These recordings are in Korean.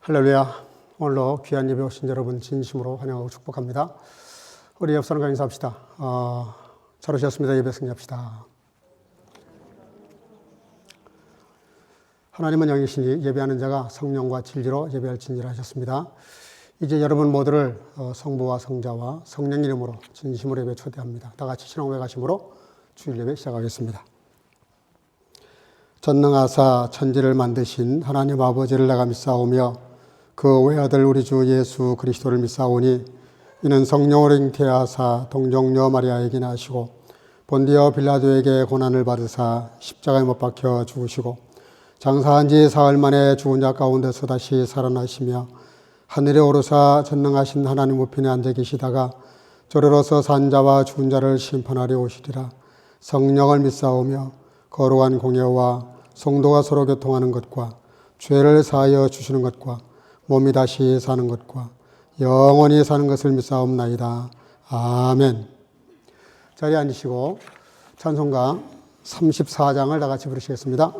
할렐루야. 오늘도 귀한 예배 오신 여러분 진심으로 환영하고 축복합니다. 우리 옆 사람과 인사합시다. 잘 오셨습니다. 예배 승리합시다. 하나님은 영이시니 예배하는 자가 성령과 진리로 예배할지니라 하셨습니다. 이제 여러분 모두를 성부와 성자와 성령 이름으로 진심으로 예배 초대합니다. 다 같이 신앙 고백하심으로 주일 예배 시작하겠습니다. 전능하사 천지를 만드신 하나님 아버지를 내가 믿사오며 그 외아들 우리 주 예수 그리스도를 믿사오니 이는 성령으로 잉태하사 동정녀 마리아에게 나시고 본디오 빌라도에게 고난을 받으사 십자가에 못 박혀 죽으시고 장사한 지 사흘 만에 죽은 자 가운데서 다시 살아나시며 하늘에 오르사 전능하신 하나님 우편에 앉아 계시다가 저리로서 산 자와 죽은 자를 심판하려 오시리라. 성령을 믿사오며 거룩한 공예와 성도가 서로 교통하는 것과 죄를 사하여 주시는 것과 몸이 다시 사는 것과 영원히 사는 것을 믿사옵나이다. 아멘. 자리에 앉으시고 찬송가 34장을 다 같이 부르시겠습니다.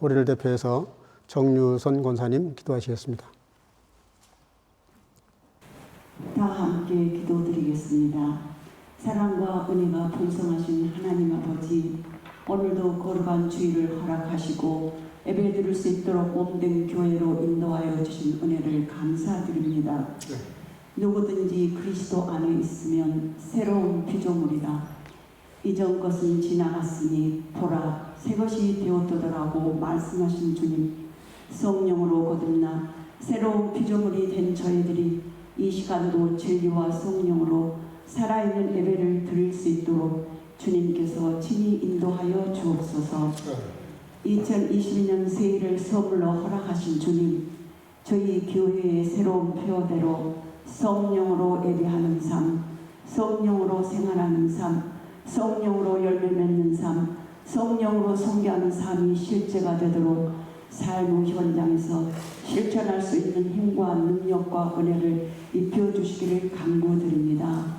우리를 대표해서 정유선 권사님 기도하시겠습니다. 다 함께 기도드리겠습니다. 사랑과 은혜가 풍성하신 하나님 아버지, 오늘도 거룩한 주일을 허락하시고 예배 드릴 수 있도록 몸된 교회로 인도하여 주신 은혜를 감사드립니다. 누구든지 그리스도 안에 있으면 새로운 피조물이다. 이전 것은 지나갔으니 보라 새 것이 되었도다라고 말씀하신 주님, 성령으로 거듭나 새로운 피조물이 된 저희들이 이 시간도 진리와 성령으로 살아있는 예배를 드릴 수 있도록 주님께서 친히 인도하여 주옵소서. 2022년 새해를 선물로 허락하신 주님, 저희 교회의 새로운 표대로 성령으로 예배하는 삶, 성령으로 생활하는 삶, 성령으로 열매 맺는 삶, 성령으로 섬기하는 삶이 실제가 되도록 삶의 현장에서 실천할 수 있는 힘과 능력과 은혜를 입혀주시기를 간구드립니다.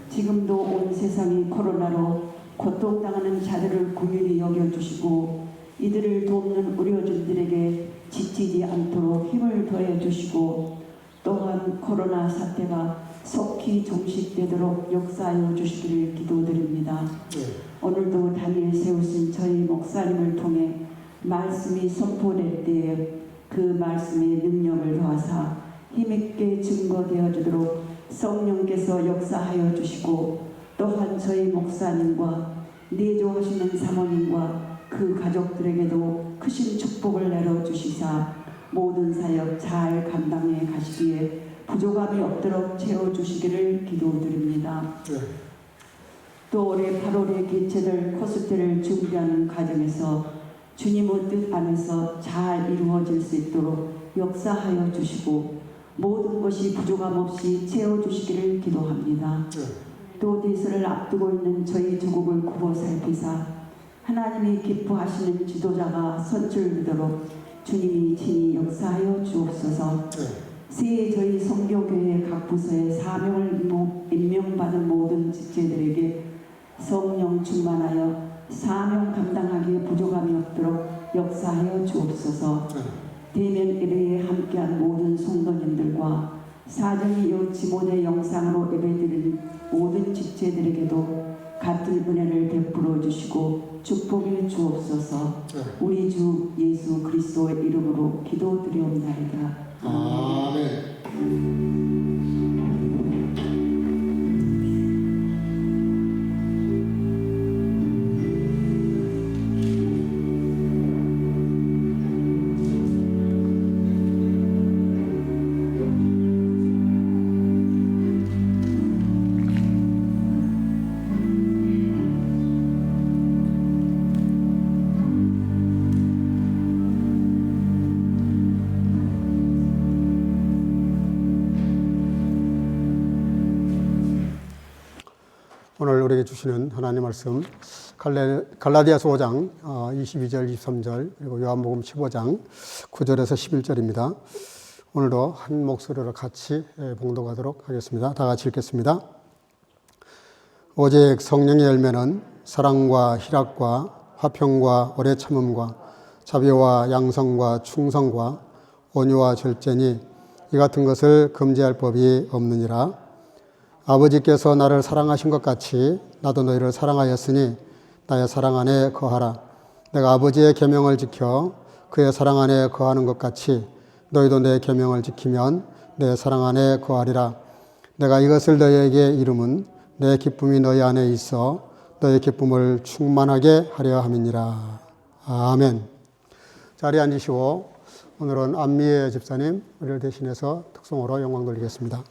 지금도 온 세상이 코로나로 고통당하는 자들을 긍휼히 여겨주시고 이들을 돕는 의료진들에게 지치지 않도록 힘을 더해주시고 또한 코로나 사태가 속히 종식되도록 역사하여 주시기를 기도드립니다. 오늘도 다니엘 세우신 저희 목사님을 통해 말씀이 선포될 때에 그 말씀의 능력을 더하사 힘있게 증거되어 주도록 성령께서 역사하여 주시고 또한 저희 목사님과 내조하시는 사모님과 그 가족들에게도 크신 축복을 내려주시사 모든 사역 잘 감당해 가시기에 부족함이 없도록 채워주시기를 기도드립니다. 또 올해 8월에 개최될 코스트를 준비하는 과정에서 주님의 뜻 안에서 잘 이루어질 수 있도록 역사하여 주시고 모든 것이 부족함 없이 채워주시기를 기도합니다. 또 대선을 앞두고 있는 저희 조국을 굽어 살피사 하나님이 기뻐하시는 지도자가 선출되도록 주님이 친히 역사하여 주옵소서. 새해 저희 성교교회 각 부서의 사명을 임명받은 모든 직제들에게 성령 충만하여 사명 감당하기에 부족함이 없도록 역사하여 주옵소서. 대면 예배에 함께한 모든 성도님들과 사정이 여의치 못해 영상으로 예배드리는 모든 직제들에게도 같은 은혜를 베풀어 주시고 축복해 주옵소서. 우리 주 예수 그리스도의 이름으로 기도드리옵나이다. 아멘. 오늘 우리에게 주시는 하나님 말씀 갈라디아서 5장 22절 23절 그리고 요한복음 15장 9절에서 11절입니다. 오늘도 한 목소리로 같이 봉독하도록 하겠습니다. 다 같이 읽겠습니다. 오직 성령의 열매는 사랑과 희락과 화평과 오래 참음과 자비와 양성과 충성과 온유와 절제니 이 같은 것을 금지할 법이 없느니라. 아버지께서 나를 사랑하신 것 같이 나도 너희를 사랑하였으니 나의 사랑 안에 거하라. 내가 아버지의 계명을 지켜 그의 사랑 안에 거하는 것 같이 너희도 내 계명을 지키면 내 사랑 안에 거하리라. 내가 이것을 너희에게 이름은 내 기쁨이 너희 안에 있어 너희 기쁨을 충만하게 하려 함이니라. 아멘. 자리에 앉으시고 오늘은 안미애 집사님 우리를 대신해서 특송으로 영광 돌리겠습니다.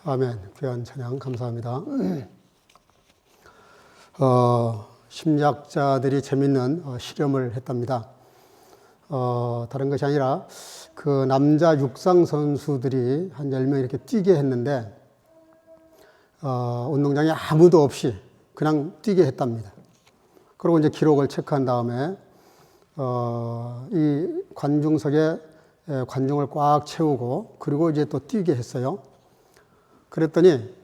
아멘. 귀한 찬양 감사합니다. 심리학자들이 재밌는 실험을 했답니다. 다른 것이 아니라 그 남자 육상 선수들이 한 10명 이렇게 뛰게 했는데 운동장에 아무도 없이 그냥 뛰게 했답니다. 그리고 이제 기록을 체크한 다음에 이 관중석에 관중을 꽉 채우고 그리고 이제 또 뛰게 했어요. 그랬더니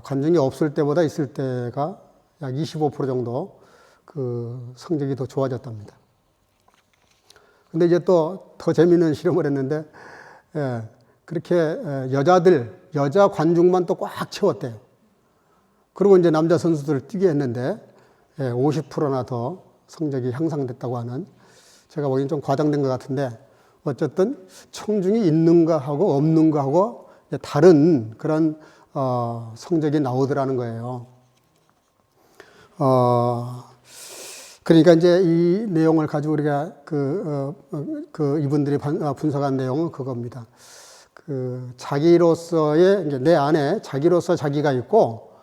관중이 없을 때보다 있을 때가 약 25% 정도 그 성적이 더 좋아졌답니다. 근데 이제 또 더 재미있는 실험을 했는데 그렇게 여자 관중만 또 꽉 채웠대요. 그리고 이제 남자 선수들을 뛰게 했는데 50%나 더 성적이 향상됐다고 하는, 제가 보기엔 좀 과장된 것 같은데 어쨌든 청중이 있는가 하고 없는가 하고 다른 그런 성적이 나오더라는 거예요. 그러니까 이제 이 내용을 가지고 우리가 이분들이 분석한 내용은 그겁니다. 자기로서의 이제 내 안에 자기로서 자기가 있고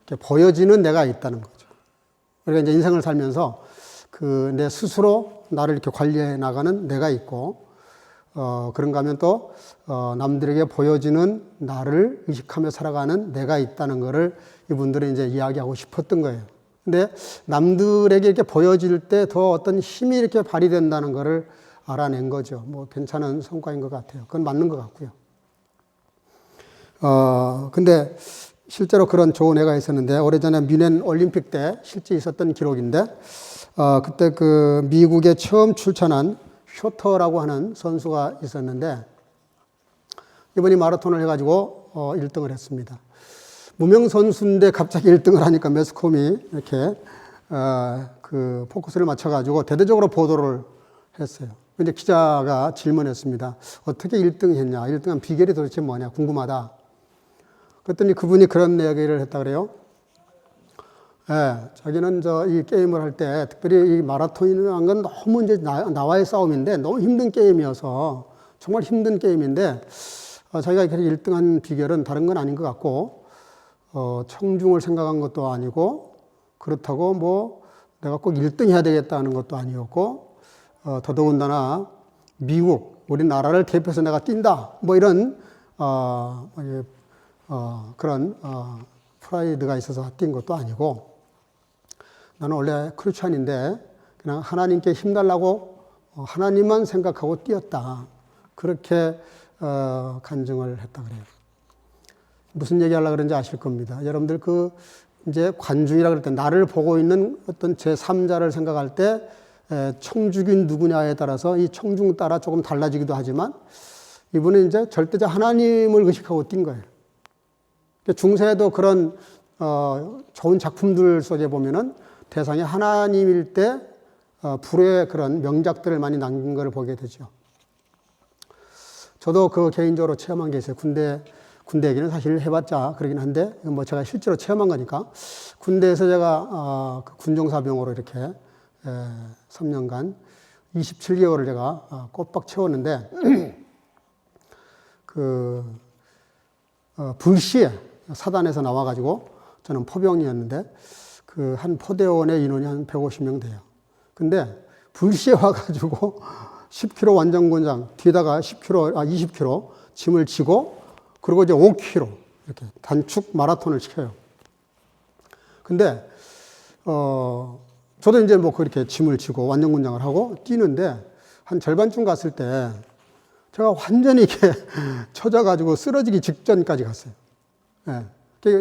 이렇게 보여지는 내가 있다는 거죠. 우리가 이제 인생을 살면서 내 스스로 나를 이렇게 관리해 나가는 내가 있고, 그런가 하면 또 남들에게 보여지는 나를 의식하며 살아가는 내가 있다는 것을 이분들은 이제 이야기하고 싶었던 거예요. 근데 남들에게 이렇게 보여질 때 더 어떤 힘이 이렇게 발휘된다는 것을 알아낸 거죠. 뭐 괜찮은 성과인 것 같아요. 그건 맞는 것 같고요. 근데 실제로 그런 좋은 애가 있었는데, 오래전에 뮌헨 올림픽 때 실제 있었던 기록인데, 그때 그 미국에 처음 출전한 쇼터라고 하는 선수가 있었는데, 이번이 마라톤을 해가지고 1등을 했습니다. 무명 선수인데 갑자기 1등을 하니까 매스컴이 이렇게 그 포커스를 맞춰가지고 대대적으로 보도를 했어요. 근데 기자가 질문했습니다. 어떻게 1등 했냐? 1등한 비결이 도대체 뭐냐? 궁금하다. 그랬더니 그분이 그런 이야기를 했다 그래요. 자기는 이 게임을 할 때, 특별히 이 마라톤이라는 건 너무 이제 나와의 싸움인데 너무 힘든 게임이어서, 정말 힘든 게임인데, 자기가 이렇게 1등한 비결은 다른 건 아닌 것 같고, 청중을 생각한 것도 아니고, 그렇다고 뭐 내가 꼭 1등 해야 되겠다는 것도 아니었고, 더더군다나 미국, 우리나라를 대표해서 내가 뛴다, 뭐 이런 그런 프라이드가 있어서 뛴 것도 아니고, 나는 원래 크리스찬인데 그냥 하나님께 힘달라고 하나님만 생각하고 뛰었다, 그렇게 간증을 했다 그래요. 무슨 얘기 하려고 그런지 아실 겁니다. 여러분들 이제 관중이라 그럴 때, 나를 보고 있는 어떤 제3자를 생각할 때 청중이 누구냐에 따라서 이 청중 따라 조금 달라지기도 하지만, 이분은 이제 절대자 하나님을 의식하고 뛴 거예요. 중세에도 그런 좋은 작품들 속에 보면은 대상이 하나님일 때 불의 그런 명작들을 많이 남긴 걸 보게 되죠. 저도 개인적으로 체험한 게 있어요. 군대 얘기는 사실 해봤자 그러긴 한데, 뭐 제가 실제로 체험한 거니까. 군대에서 제가 군종사병으로 이렇게 3년간 27개월을 제가 꼬박 채웠는데, 불시에 사단에서 나와가지고, 저는 포병이었는데 한 포대원의 인원이 한 150명 돼요. 근데 불시에 와가지고 10kg 완전군장 뒤에다가 20kg 짐을 지고, 그리고 이제 5km 이렇게 단축 마라톤을 시켜요. 근데 저도 이제 뭐 그렇게 짐을 지고 완전군장을 하고 뛰는데, 한 절반쯤 갔을 때 제가 완전히 이렇게 처져가지고 쓰러지기 직전까지 갔어요.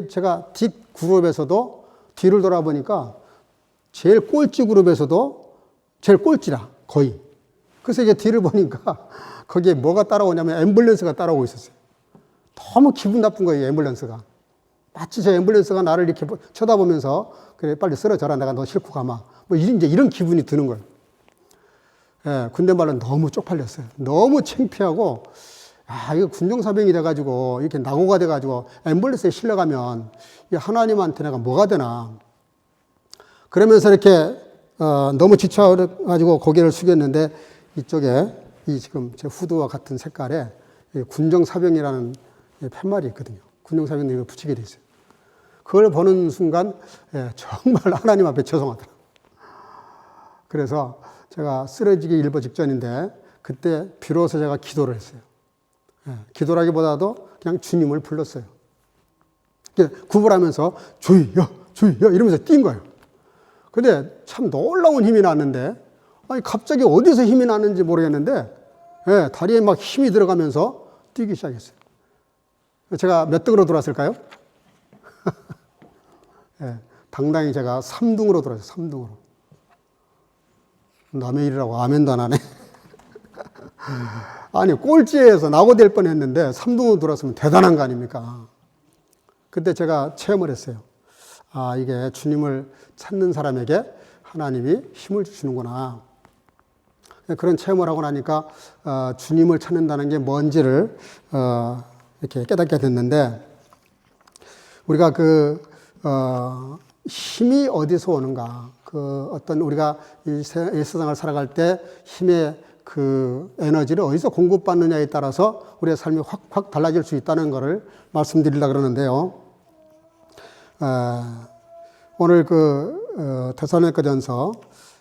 제가 뒷 그룹에서도 뒤를 돌아보니까 제일 꼴찌 그룹에서도 제일 꼴찌라, 거의. 그래서 이게 뒤를 보니까 거기에 뭐가 따라오냐면 앰뷸런스가 따라오고 있었어요. 너무 기분 나쁜 거예요, 앰뷸런스가. 마치 저 앰뷸런스가 나를 이렇게 쳐다보면서 그래 빨리 쓰러져라, 내가 너 싣고 가마. 뭐 이제 이런 기분이 드는 거예요. 예, 군대 말로 너무 쪽팔렸어요. 너무 창피하고, 이거 군정사병이 돼가지고 이렇게 낙오가 돼가지고 앰뷸런스에 실려가면 이 하나님한테 내가 뭐가 되나. 그러면서 이렇게 너무 지쳐가지고 고개를 숙였는데 이쪽에 이 지금 제 후드와 같은 색깔의 군정사병이라는 팻말이 있거든요. 군정사병들이 이거 붙이게 돼 있어요. 그걸 보는 순간 정말 하나님 앞에 죄송하더라고요. 그래서 제가 쓰러지기 일보 직전인데 그때 비로소 제가 기도를 했어요. 기도라기보다도 그냥 주님을 불렀어요. 구불하면서 주여, 주여 이러면서 뛴 거예요. 근데 참 놀라운 힘이 났는데, 갑자기 어디서 힘이 났는지 모르겠는데, 다리에 막 힘이 들어가면서 뛰기 시작했어요. 제가 몇 등으로 돌아왔을까요? 당당히 제가 3등으로 돌아왔어요. 3등으로. 남의 일이라고 아멘도 안 하네. 아니, 꼴찌에서 낙오될 뻔 했는데 3등으로 돌아왔으면 대단한 거 아닙니까? 그때 제가 체험을 했어요. 이게 주님을 찾는 사람에게 하나님이 힘을 주시는구나. 그런 체험을 하고 나니까 주님을 찾는다는 게 뭔지를 이렇게 깨닫게 됐는데, 우리가 힘이 어디서 오는가? 어떤 우리가 이 세상을 살아갈 때 힘의 에너지를 어디서 공급받느냐에 따라서 우리의 삶이 확 달라질 수 있다는 것을 말씀드리려고 그러는데요. 오늘 데살로니가전서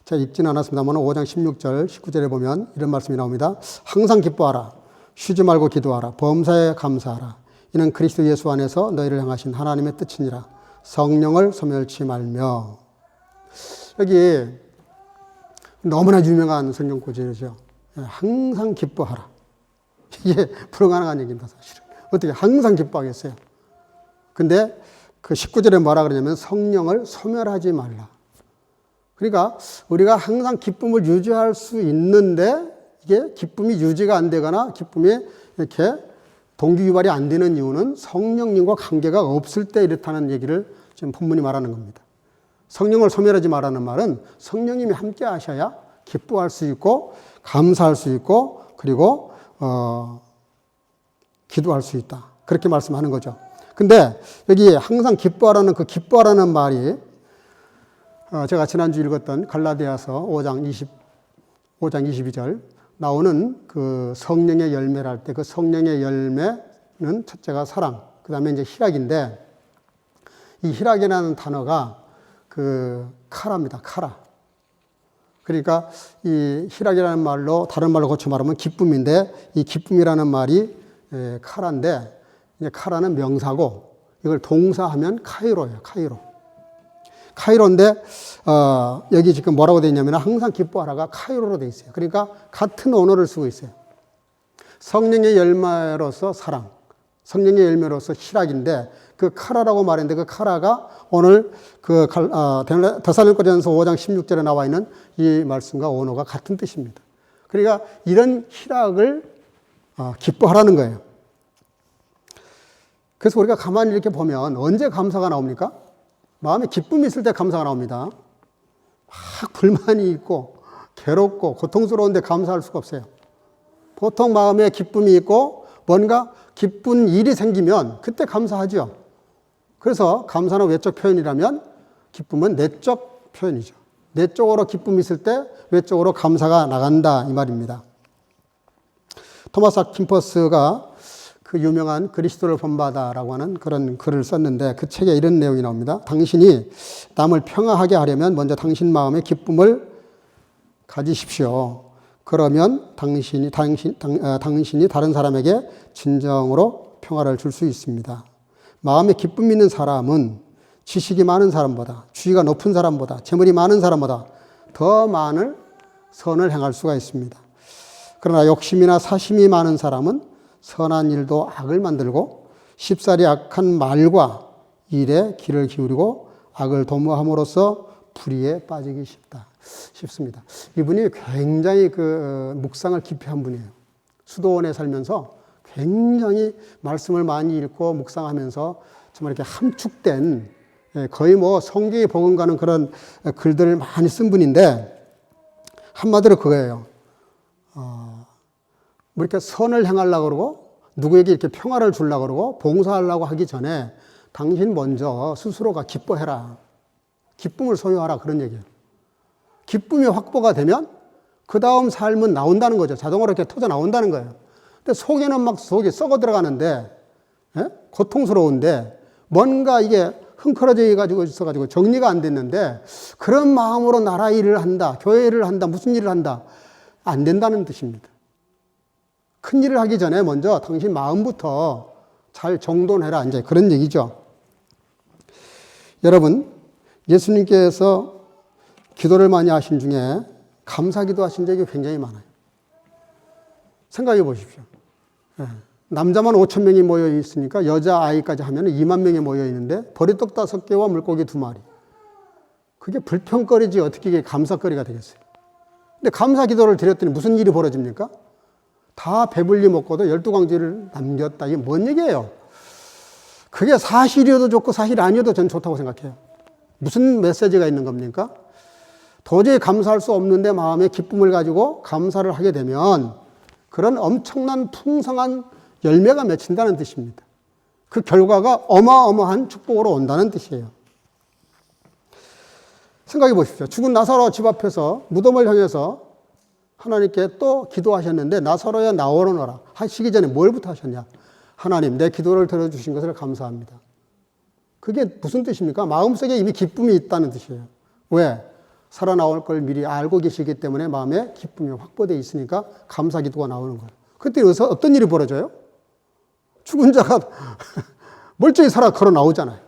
제가 읽지는 않았습니다만 5장 16절, 19절에 보면 이런 말씀이 나옵니다. 항상 기뻐하라. 쉬지 말고 기도하라. 범사에 감사하라. 이는 그리스도 예수 안에서 너희를 향하신 하나님의 뜻이니라. 성령을 소멸치 말며. 여기 너무나 유명한 성경 구절이죠. 항상 기뻐하라. 이게 불가능한 얘기입니다, 사실은. 어떻게 항상 기뻐하겠어요? 근데 그 19절에 뭐라 그러냐면 성령을 소멸하지 말라. 그러니까 우리가 항상 기쁨을 유지할 수 있는데 이게 기쁨이 유지가 안 되거나 기쁨이 이렇게 동기유발이 안 되는 이유는 성령님과 관계가 없을 때 이렇다는 얘기를 지금 본문이 말하는 겁니다. 성령을 소멸하지 말라는 말은 성령님이 함께 하셔야 기뻐할 수 있고 감사할 수 있고 그리고 기도할 수 있다. 그렇게 말씀하는 거죠. 근데 여기 항상 기뻐하라는 그 기뻐하라는 말이 제가 지난주 읽었던 갈라디아서 5장 22절 나오는 그 성령의 열매를 할 때 그 성령의 열매는 첫째가 사랑, 그 다음에 이제 희락인데 이 희락이라는 단어가 카라입니다. 카라. 그러니까 이 희락이라는 말로 다른 말로 고쳐 말하면 기쁨인데 이 기쁨이라는 말이 카라인데 이제 카라는 명사고 이걸 동사하면 카이로예요. 카이로인데 여기 지금 뭐라고 되어 있냐면 항상 기뻐하라가 카이로로 되어 있어요. 그러니까 같은 언어를 쓰고 있어요. 성령의 열매로서 사랑, 성령의 열매로서 희락인데 그 카라라고 말했는데 그 카라가 오늘 데살로니가전서 5장 16절에 나와 있는 이 말씀과 언어가 같은 뜻입니다. 그러니까 이런 희락을 기뻐하라는 거예요. 그래서 우리가 가만히 이렇게 보면 언제 감사가 나옵니까? 마음에 기쁨이 있을 때 감사가 나옵니다. 막 불만이 있고 괴롭고 고통스러운데 감사할 수가 없어요. 보통 마음에 기쁨이 있고 뭔가 기쁜 일이 생기면 그때 감사하죠. 그래서 감사는 외적 표현이라면 기쁨은 내적 표현이죠. 내적으로 기쁨이 있을 때 외적으로 감사가 나간다 이 말입니다. 토마스 아킨퍼스가 그 유명한 그리스도를 본받아라고 하는 그런 글을 썼는데 그 책에 이런 내용이 나옵니다. 당신이 남을 평화하게 하려면 먼저 당신 마음에 기쁨을 가지십시오. 그러면 당신이 다른 사람에게 진정으로 평화를 줄 수 있습니다. 마음에 기쁨 있는 사람은 지식이 많은 사람보다, 지위가 높은 사람보다, 재물이 많은 사람보다 더 많은 선을 행할 수가 있습니다. 그러나 욕심이나 사심이 많은 사람은 선한 일도 악을 만들고 쉽사리 악한 말과 일에 귀를 기울이고 악을 도모함으로써 불의에 빠지기 쉽습니다. 이분이 굉장히 묵상을 깊이 한 분이에요. 수도원에 살면서 굉장히 말씀을 많이 읽고 묵상하면서 정말 이렇게 함축된 거의 뭐 성경에 버금가는 그런 글들을 많이 쓴 분인데 한마디로 그거예요. 뭐 이렇게 선을 행하려고 그러고 누구에게 이렇게 평화를 주려고 그러고 봉사하려고 하기 전에 당신 먼저 스스로가 기뻐해라. 기쁨을 소유하라. 그런 얘기예요. 기쁨이 확보가 되면 그 다음 삶은 나온다는 거죠. 자동으로 이렇게 터져 나온다는 거예요. 근데 속에는 막 속이 썩어 들어가는데, 고통스러운데, 뭔가 이게 흥커러져 가지고 있어가지고 정리가 안 됐는데, 그런 마음으로 나라 일을 한다, 교회 일을 한다, 무슨 일을 한다, 안 된다는 뜻입니다. 큰 일을 하기 전에 먼저 당신 마음부터 잘 정돈해라. 이제 그런 얘기죠. 여러분, 예수님께서 기도를 많이 하신 중에 감사 기도 하신 적이 굉장히 많아요. 생각해 보십시오. 남자만 5천 명이 모여 있으니까 여자아이까지 하면 2만 명이 모여 있는데 보리떡 5개와 물고기 2마리. 그게 불평거리지 어떻게 이게 감사거리가 되겠어요. 근데 감사 기도를 드렸더니 무슨 일이 벌어집니까? 다 배불리 먹고도 12광지를 남겼다. 이게 뭔 얘기예요? 그게 사실이어도 좋고 사실 아니어도 전 좋다고 생각해요. 무슨 메시지가 있는 겁니까? 도저히 감사할 수 없는데 마음에 기쁨을 가지고 감사를 하게 되면 그런 엄청난 풍성한 열매가 맺힌다는 뜻입니다. 그 결과가 어마어마한 축복으로 온다는 뜻이에요. 생각해 보십시오. 죽은 나사로 집 앞에서 무덤을 향해서 하나님께 또 기도하셨는데 나사로야 나오너라 하시기 전에 뭘부터 하셨냐? 하나님, 내 기도를 들어주신 것을 감사합니다. 그게 무슨 뜻입니까? 마음속에 이미 기쁨이 있다는 뜻이에요. 왜? 살아나올 걸 미리 알고 계시기 때문에 마음에 기쁨이 확보되어 있으니까 감사 기도가 나오는 거예요. 그때 여기서 어떤 일이 벌어져요? 죽은 자가 멀쩡히 살아 걸어 나오잖아요.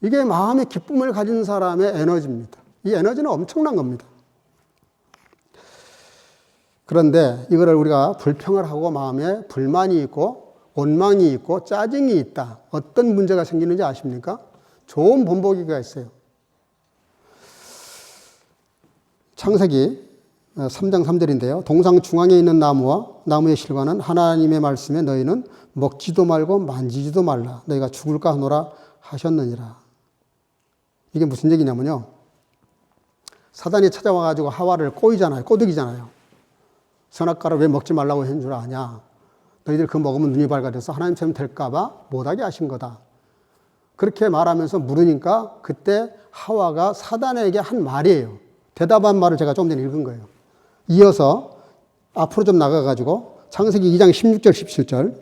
이게 마음의 기쁨을 가진 사람의 에너지입니다. 이 에너지는 엄청난 겁니다. 그런데 이거를 우리가 불평을 하고 마음에 불만이 있고 원망이 있고 짜증이 있다. 어떤 문제가 생기는지 아십니까? 좋은 본보기가 있어요. 창세기 3장 3절인데요. 동상 중앙에 있는 나무와 나무의 실과는 하나님의 말씀에 너희는 먹지도 말고 만지지도 말라. 너희가 죽을까 하노라 하셨느니라. 이게 무슨 얘기냐면요. 사단이 찾아와가지고 하와를 꼬이잖아요. 꼬드기잖아요. 선악과를 왜 먹지 말라고 한 줄 아냐. 너희들 그거 먹으면 눈이 밝아져서 하나님처럼 될까봐 못하게 하신 거다. 그렇게 말하면서 물으니까 그때 하와가 사단에게 한 말이에요. 대답한 말을 제가 좀 전에 읽은 거예요. 이어서 앞으로 좀 나가가지고 창세기 2장 16절 17절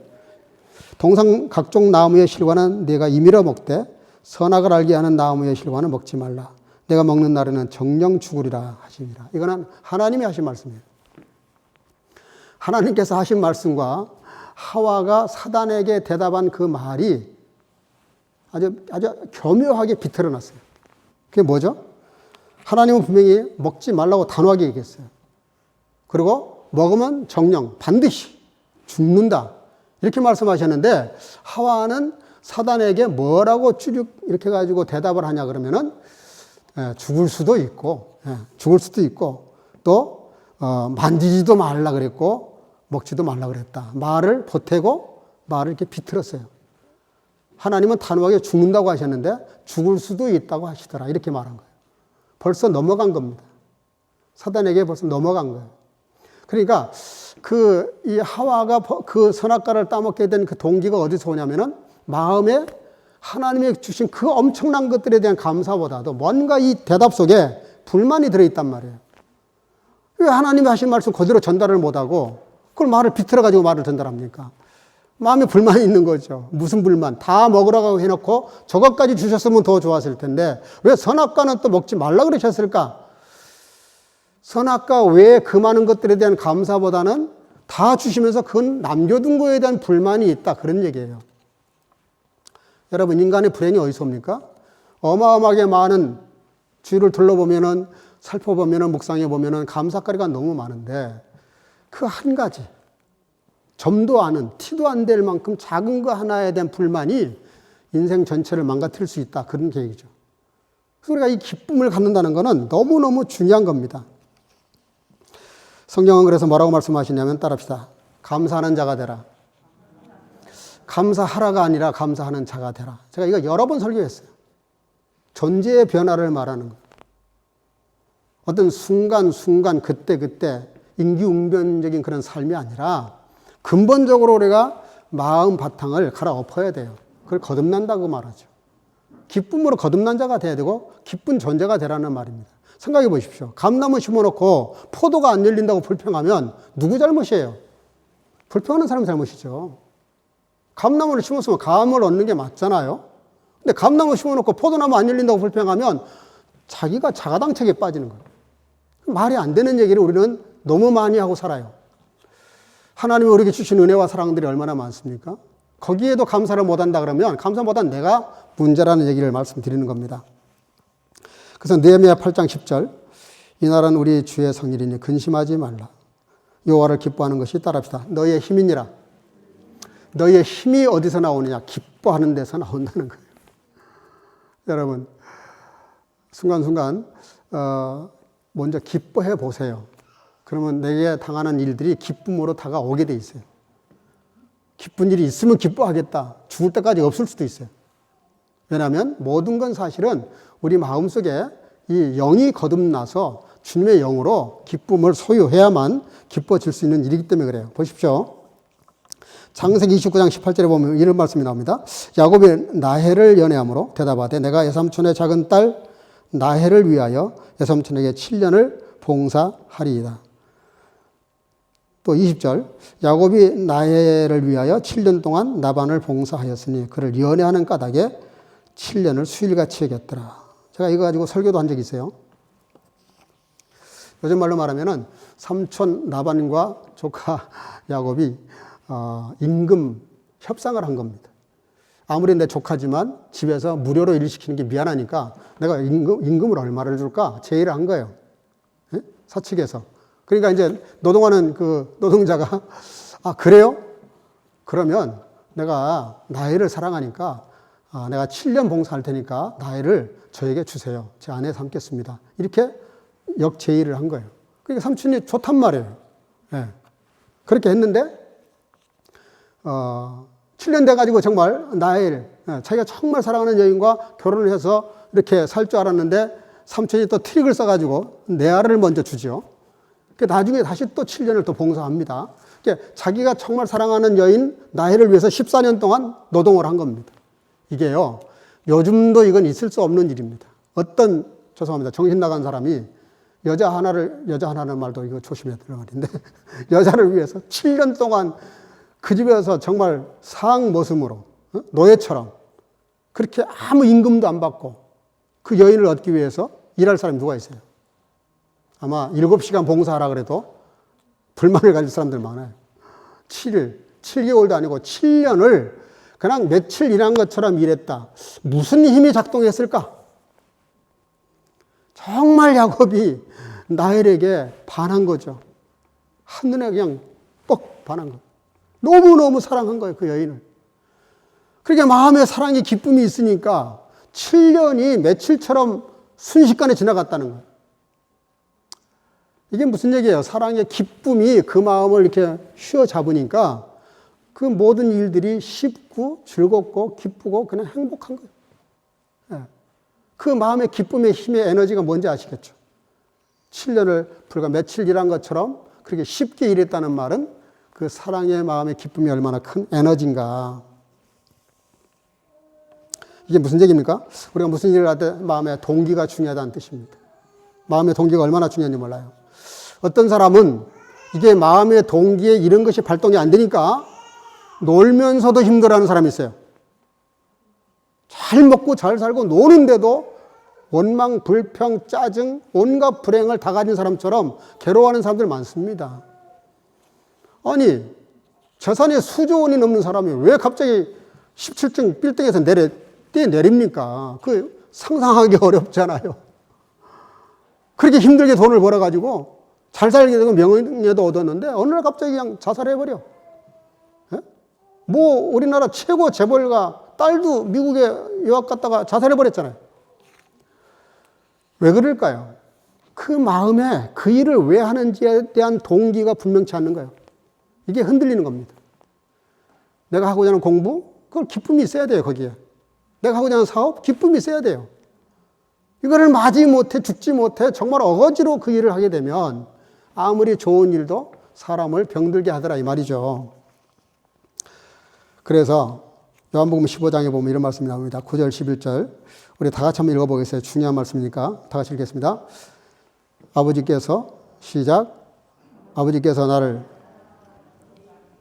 동상 각종 나무의 실과는 네가 임의로 먹되 선악을 알게 하는 나무의 실과는 먹지 말라. 내가 먹는 날에는 정령 죽으리라 하시니라. 이거는 하나님이 하신 말씀이에요. 하나님께서 하신 말씀과 하와가 사단에게 대답한 그 말이 아주 교묘하게 비틀어놨어요. 그게 뭐죠? 하나님은 분명히 먹지 말라고 단호하게 얘기했어요. 그리고 먹으면 정령, 반드시 죽는다. 이렇게 말씀하셨는데 하와는 사단에게 뭐라고 이렇게 가지고 대답을 하냐 그러면은 죽을 수도 있고 또 만지지도 말라 그랬고 먹지도 말라 그랬다. 말을 보태고 말을 이렇게 비틀었어요. 하나님은 단호하게 죽는다고 하셨는데 죽을 수도 있다고 하시더라. 이렇게 말한 거예요. 벌써 넘어간 겁니다. 사단에게 벌써 넘어간 거예요. 그러니까 이 하와가 그 선악과를 따먹게 된 그 동기가 어디서 오냐면은 마음에 하나님이 주신 그 엄청난 것들에 대한 감사보다도 뭔가 이 대답 속에 불만이 들어있단 말이에요. 왜 하나님이 하신 말씀 그대로 전달을 못하고 그걸 말을 비틀어가지고 말을 전달합니까? 마음에 불만이 있는 거죠. 무슨 불만? 다 먹으라고 해놓고 저것까지 주셨으면 더 좋았을 텐데 왜 선악과는 또 먹지 말라 그러셨을까? 선악과 외에 그 많은 것들에 대한 감사보다는 다 주시면서 그건 남겨둔 거에 대한 불만이 있다. 그런 얘기예요. 여러분, 인간의 불행이 어디서 옵니까? 어마어마하게 많은 주위를 둘러보면은, 살펴보면은, 묵상해보면은 감사거리가 너무 많은데 그 한 가지, 점도 않은, 티도 안 될 만큼 작은 거 하나에 대한 불만이 인생 전체를 망가뜨릴 수 있다. 그런 계획이죠. 그래서 우리가 이 기쁨을 갖는다는 것은 너무너무 중요한 겁니다. 성경은 그래서 뭐라고 말씀하시냐면 따라합시다. 감사하는 자가 되라. 감사하라가 아니라 감사하는 자가 되라. 제가 이거 여러 번 설교했어요. 존재의 변화를 말하는 거예요. 어떤 순간순간 그때 임기응변적인 그런 삶이 아니라 근본적으로 우리가 마음 바탕을 갈아엎어야 돼요. 그걸 거듭난다고 말하죠. 기쁨으로 거듭난 자가 돼야 되고 기쁜 존재가 되라는 말입니다. 생각해 보십시오. 감나무 심어놓고 포도가 안 열린다고 불평하면 누구 잘못이에요? 불평하는 사람 잘못이죠. 감나무를 심었으면 감을 얻는 게 맞잖아요. 근데 감나무 심어놓고 포도나무 안 열린다고 불평하면 자기가 자가당착에 빠지는 거예요. 말이 안 되는 얘기를 우리는 너무 많이 하고 살아요. 하나님이 우리에게 주신 은혜와 사랑들이 얼마나 많습니까? 거기에도 감사를 못한다 그러면 감사보다는 내가 문제라는 얘기를 말씀드리는 겁니다. 그래서 느헤미야 8장 10절 이 날은 우리 주의 성일이니 근심하지 말라. 여호와를 기뻐하는 것이 따릅시다. 너의 힘이니라. 너의 힘이 어디서 나오느냐? 기뻐하는 데서 나온다는 거예요. 여러분 순간순간 먼저 기뻐해 보세요. 그러면 내게 당하는 일들이 기쁨으로 다가오게 돼 있어요. 기쁜 일이 있으면 기뻐하겠다. 죽을 때까지 없을 수도 있어요. 왜냐하면 모든 건 사실은 우리 마음속에 이 영이 거듭나서 주님의 영으로 기쁨을 소유해야만 기뻐질 수 있는 일이기 때문에 그래요. 보십시오. 창세기 29장 18절에 보면 이런 말씀이 나옵니다. 야곱이 라헬을 연애함으로 대답하되 내가 외삼촌의 작은 딸 라헬을 위하여 외삼촌에게 7년을 봉사하리이다. 또 20절 야곱이 라헬을 위하여 7년 동안 라반을 봉사하였으니 그를 연애하는 까닭에 7년을 수일같이 여겼더라. 제가 이거 가지고 설교도 한 적이 있어요. 요즘 말로 말하면은 삼촌 라반과 조카 야곱이 임금 협상을 한 겁니다. 아무리 내 조카지만 집에서 무료로 일 시키는 게 미안하니까 내가 임금을 얼마를 줄까 제의를 한 거예요. 예? 사측에서. 그러니까 이제 노동하는 그 노동자가 그래요? 그러면 내가 나이를 사랑하니까 내가 7년 봉사할 테니까 나이를 저에게 주세요. 제 아내 삼겠습니다. 이렇게 역제의를 한 거예요. 그러니까 삼촌이 좋단 말이에요. 예. 그렇게 했는데 7년 돼가지고 정말 나이를 자기가 정말 사랑하는 여인과 결혼을 해서 이렇게 살 줄 알았는데 삼촌이 또 트릭을 써가지고 내 아를 먼저 주죠. 나중에 다시 또 7년을 또 봉사합니다. 자기가 정말 사랑하는 여인 나이를 위해서 14년 동안 노동을 한 겁니다. 이게요, 요즘도 이건 있을 수 없는 일입니다. 죄송합니다. 정신 나간 사람이 여자 하나는 말도 이거 조심해야 될 말인데, 여자를 위해서 7년 동안 그 집에서 정말 상한 모습으로, 노예처럼, 그렇게 아무 임금도 안 받고 그 여인을 얻기 위해서 일할 사람이 누가 있어요? 아마 7시간 봉사하라 그래도 불만을 가질 사람들 많아요. 7개월도 아니고 7년을 그냥 며칠 일한 것처럼 일했다. 무슨 힘이 작동했을까? 정말 야곱이 라헬에게 반한 거죠. 한눈에 그냥 뻑 반한 거예요. 너무너무 사랑한 거예요, 그 여인을. 그러니까 마음에 사랑이 기쁨이 있으니까 7년이 며칠처럼 순식간에 지나갔다는 거예요. 이게 무슨 얘기예요? 사랑의 기쁨이 그 마음을 이렇게 휘어잡으니까 그 모든 일들이 쉽고 즐겁고 기쁘고 그냥 행복한 거예요. 예. 그 마음의 기쁨의 힘의 에너지가 뭔지 아시겠죠? 7년을 불과 며칠 일한 것처럼 그렇게 쉽게 일했다는 말은 그 사랑의 마음의 기쁨이 얼마나 큰 에너지인가. 이게 무슨 얘기입니까? 우리가 무슨 일을 할 때 마음의 동기가 중요하다는 뜻입니다. 마음의 동기가 얼마나 중요한지 몰라요. 어떤 사람은 이게 마음의 동기에 이런 것이 발동이 안 되니까 놀면서도 힘들어하는 사람이 있어요. 잘 먹고 잘 살고 노는데도 원망, 불평, 짜증, 온갖 불행을 다 가진 사람처럼 괴로워하는 사람들 많습니다. 아니, 재산이 수조 원이 넘는 사람이 왜 갑자기 17층 빌딩에서 뛰어내립니까? 그 상상하기 어렵잖아요. 그렇게 힘들게 돈을 벌어가지고 잘 살게 되고 명예도 얻었는데 어느 날 갑자기 그냥 자살해버려. 예? 뭐 우리나라 최고 재벌가 딸도 미국에 유학 갔다가 자살해버렸잖아요. 왜 그럴까요? 그 마음에 그 일을 왜 하는지에 대한 동기가 분명치 않는 거예요. 이게 흔들리는 겁니다. 내가 하고자 하는 공부, 그걸 기쁨이 있어야 돼요, 거기에. 내가 하고자 하는 사업, 기쁨이 있어야 돼요. 이거를 마지 못해, 죽지 못해, 정말 어거지로 그 일을 하게 되면 아무리 좋은 일도 사람을 병들게 하더라, 이 말이죠. 그래서 요한복음 15장에 보면 이런 말씀이 나옵니다. 9절, 11절. 우리 다 같이 한번 읽어보겠어요. 중요한 말씀이니까 다 같이 읽겠습니다. 아버지께서, 시작. 아버지께서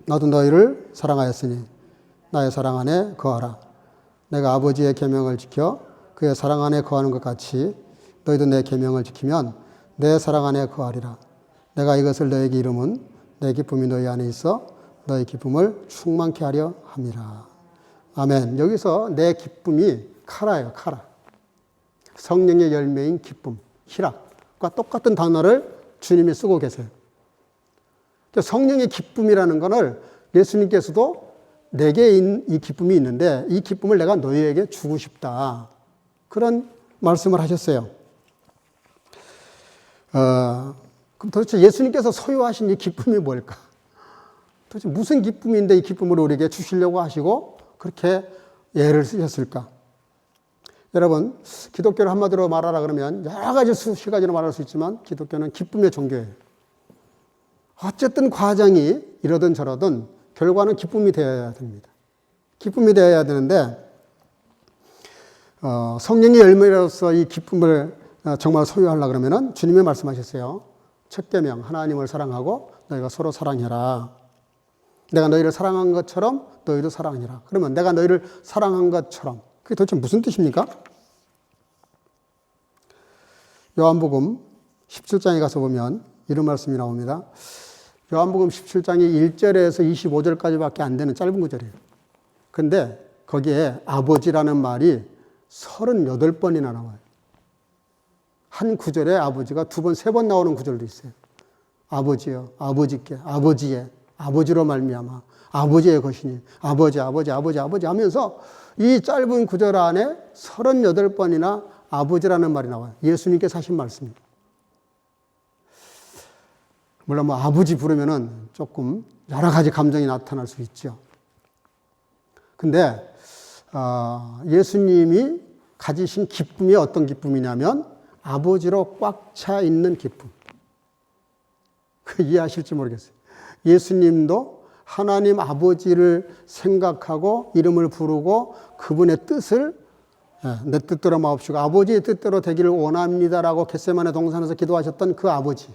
나도 너희를 사랑하였으니 나의 사랑 안에 거하라. 내가 아버지의 계명을 지켜 그의 사랑 안에 거하는 것 같이 너희도 내 계명을 지키면 내 사랑 안에 거하리라. 내가 이것을 너에게 이름은 내 기쁨이 너희 안에 있어 너희 기쁨을 충만케 하려 함이라. 아멘. 여기서 내 기쁨이 카라예요, 카라. 성령의 열매인 기쁨, 희락과 똑같은 단어를 주님이 쓰고 계세요. 성령의 기쁨이라는 것을 예수님께서도 내게 이 기쁨이 있는데 이 기쁨을 내가 너희에게 주고 싶다. 그런 말씀을 하셨어요. 그럼 도대체 예수님께서 소유하신 이 기쁨이 뭘까? 도대체 무슨 기쁨인데 이 기쁨을 우리에게 주시려고 하시고 그렇게 예를 쓰셨을까? 여러분, 기독교를 한마디로 말하라 그러면 여러 가지 수십 가지로 말할 수 있지만 기독교는 기쁨의 종교예요. 어쨌든 과정이 이러든 저러든 결과는 기쁨이 되어야 됩니다. 기쁨이 되어야 되는데 성령의 열매로서 이 기쁨을 정말 소유하려고 그러면은 주님이 말씀하셨어요. 첫 계명, 하나님을 사랑하고 너희가 서로 사랑해라. 내가 너희를 사랑한 것처럼 너희도 사랑해라. 그러면 내가 너희를 사랑한 것처럼 그게 도대체 무슨 뜻입니까? 요한복음 17장에 가서 보면 이런 말씀이 나옵니다. 요한복음 17장이 1절에서 25절까지밖에 안 되는 짧은 구절이에요. 근데 거기에 아버지라는 말이 38번이나 나와요. 한 구절에 아버지가 2번, 3번 나오는 구절도 있어요. 아버지여, 아버지께, 아버지의, 아버지로 말미암아, 아버지의 것이니, 아버지 하면서 이 짧은 구절 안에 38번이나 아버지라는 말이 나와요. 예수님께서 하신 말씀입니다. 물론 뭐 아버지 부르면은 조금 여러 가지 감정이 나타날 수 있죠. 근데 예수님이 가지신 기쁨이 어떤 기쁨이냐면 아버지로 꽉 차 있는 기쁨. 그 이해하실지 모르겠어요. 예수님도 하나님 아버지를 생각하고 이름을 부르고 그분의 뜻을 내 뜻대로 마옵시고 아버지의 뜻대로 되기를 원합니다라고 겟세마네 동산에서 기도하셨던 그 아버지.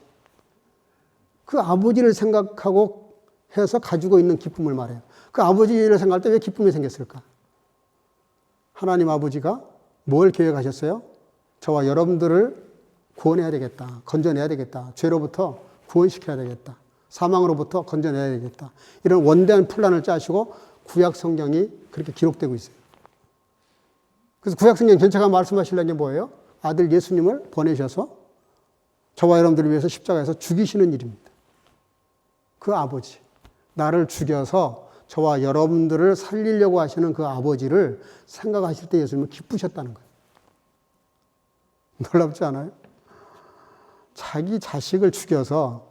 그 아버지를 생각하고 해서 가지고 있는 기쁨을 말해요. 그 아버지를 생각할 때 왜 기쁨이 생겼을까? 하나님 아버지가 뭘 계획하셨어요? 저와 여러분들을 구원해야 되겠다. 건져내야 되겠다. 죄로부터 구원시켜야 되겠다. 사망으로부터 건져내야 되겠다. 이런 원대한 플랜을 짜시고 구약 성경이 그렇게 기록되고 있어요. 그래서 구약 성경 전체가 말씀하시려는 게 뭐예요? 아들 예수님을 보내셔서 저와 여러분들을 위해서 십자가에서 죽이시는 일입니다. 그 아버지, 나를 죽여서 저와 여러분들을 살리려고 하시는 그 아버지를 생각하실 때 예수님은 기쁘셨다는 거예요. 놀랍지 않아요? 자기 자식을 죽여서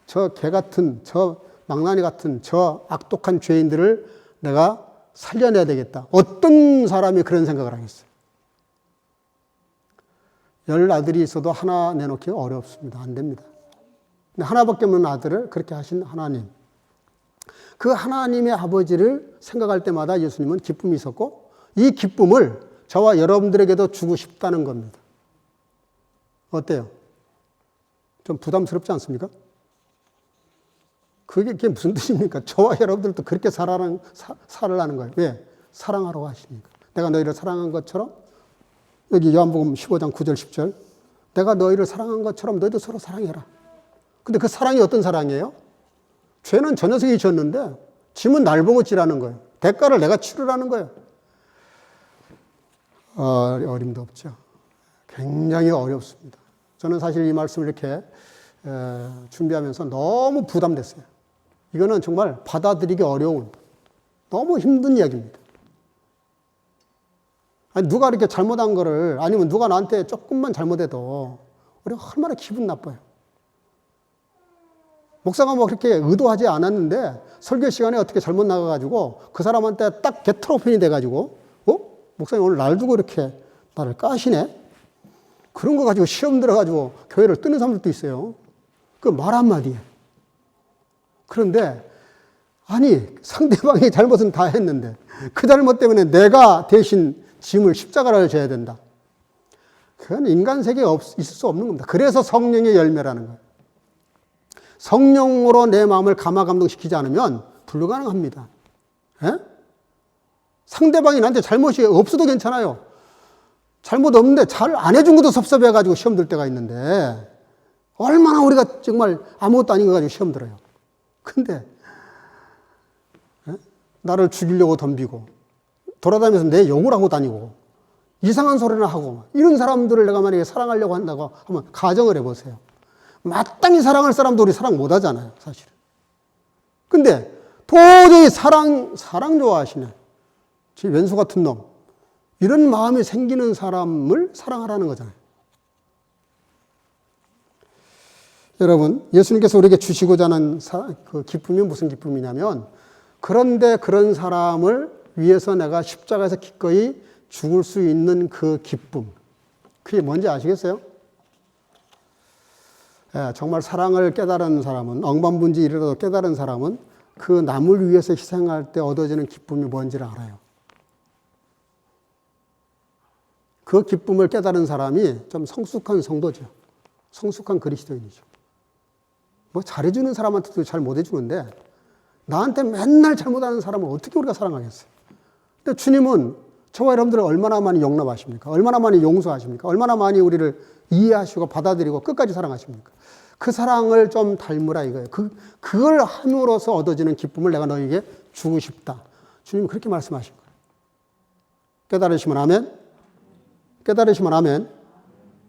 저 개 같은, 저 망나니 같은, 저 악독한 죄인들을 내가 살려내야 되겠다. 어떤 사람이 그런 생각을 하겠어요? 10 아들이 있어도 하나 내놓기가 어렵습니다. 안 됩니다. 근데 하나밖에 없는 아들을 그렇게 하신 하나님. 그 하나님의 아버지를 생각할 때마다 예수님은 기쁨이 있었고 이 기쁨을 저와 여러분들에게도 주고 싶다는 겁니다. 어때요? 좀 부담스럽지 않습니까? 그게 무슨 뜻입니까? 저와 여러분들도 그렇게 살아라는 거예요. 왜? 사랑하라고 하시니까. 내가 너희를 사랑한 것처럼 여기 요한복음 15장 9절 10절 내가 너희를 사랑한 것처럼 너희도 서로 사랑해라. 근데 그 사랑이 어떤 사랑이에요? 죄는 저 녀석이 졌는데 짐은 날 보고 지라는 거예요. 대가를 내가 치르라는 거예요. 어림도 없죠. 굉장히 어렵습니다. 저는 사실 이 말씀을 이렇게 준비하면서 너무 부담됐어요. 이거는 정말 받아들이기 어려운 너무 힘든 이야기입니다. 아니, 누가 이렇게 잘못한 거를 아니면 누가 나한테 조금만 잘못해도 우리가 얼마나 기분 나빠요. 목사가 뭐 그렇게 의도하지 않았는데 설교 시간에 어떻게 잘못 나가가지고 그 사람한테 딱 게트로핀이 돼가지고 목사님 오늘 날 두고 이렇게 나를 까시네? 그런 거 가지고 시험 들어가지고 교회를 뜨는 사람들도 있어요. 그 말 한마디에. 그런데 아니 상대방이 잘못은 다 했는데 그 잘못 때문에 내가 대신 짐을 십자가를 져야 된다. 그건 인간 세계에 있을 수 없는 겁니다. 그래서 성령의 열매라는 거예요. 성령으로 내 마음을 감화감동시키지 않으면 불가능합니다. 에? 상대방이 나한테 잘못이 없어도 괜찮아요. 잘못 없는데 잘 안 해준 것도 섭섭해가지고 시험 들 때가 있는데 얼마나 우리가 정말 아무것도 아닌 거 가지고 시험 들어요. 근데 나를 죽이려고 덤비고 돌아다니면서 내 욕을 하고 다니고 이상한 소리나 하고 이런 사람들을 내가 만약에 사랑하려고 한다고 한번 가정을 해보세요. 마땅히 사랑할 사람도 우리 사랑 못 하잖아요, 사실은. 근데 도저히 사랑 좋아하시네. 지 왼수 같은 놈. 이런 마음이 생기는 사람을 사랑하라는 거잖아요. 여러분, 예수님께서 우리에게 주시고자 하는 그 기쁨이 무슨 기쁨이냐면, 그런데 그런 사람을 위해서 내가 십자가에서 기꺼이 죽을 수 있는 그 기쁨. 그게 뭔지 아시겠어요? 예, 정말 사랑을 깨달은 사람은, 억만분지 이르러도 깨달은 사람은 그 남을 위해서 희생할 때 얻어지는 기쁨이 뭔지를 알아요. 그 기쁨을 깨달은 사람이 좀 성숙한 성도죠. 성숙한 그리스도인이죠. 뭐 잘해주는 사람한테도 잘 못해주는데 나한테 맨날 잘못하는 사람을 어떻게 우리가 사랑하겠어요? 근데 주님은 저와 여러분들을 얼마나 많이 용납하십니까? 얼마나 많이 용서하십니까? 얼마나 많이 우리를 이해하시고 받아들이고 끝까지 사랑하십니까? 그 사랑을 좀 닮으라 이거예요. 그걸 함으로써 얻어지는 기쁨을 내가 너에게 주고 싶다. 주님은 그렇게 말씀하신 거예요. 깨달으시면 아멘. 깨달으시면 아멘.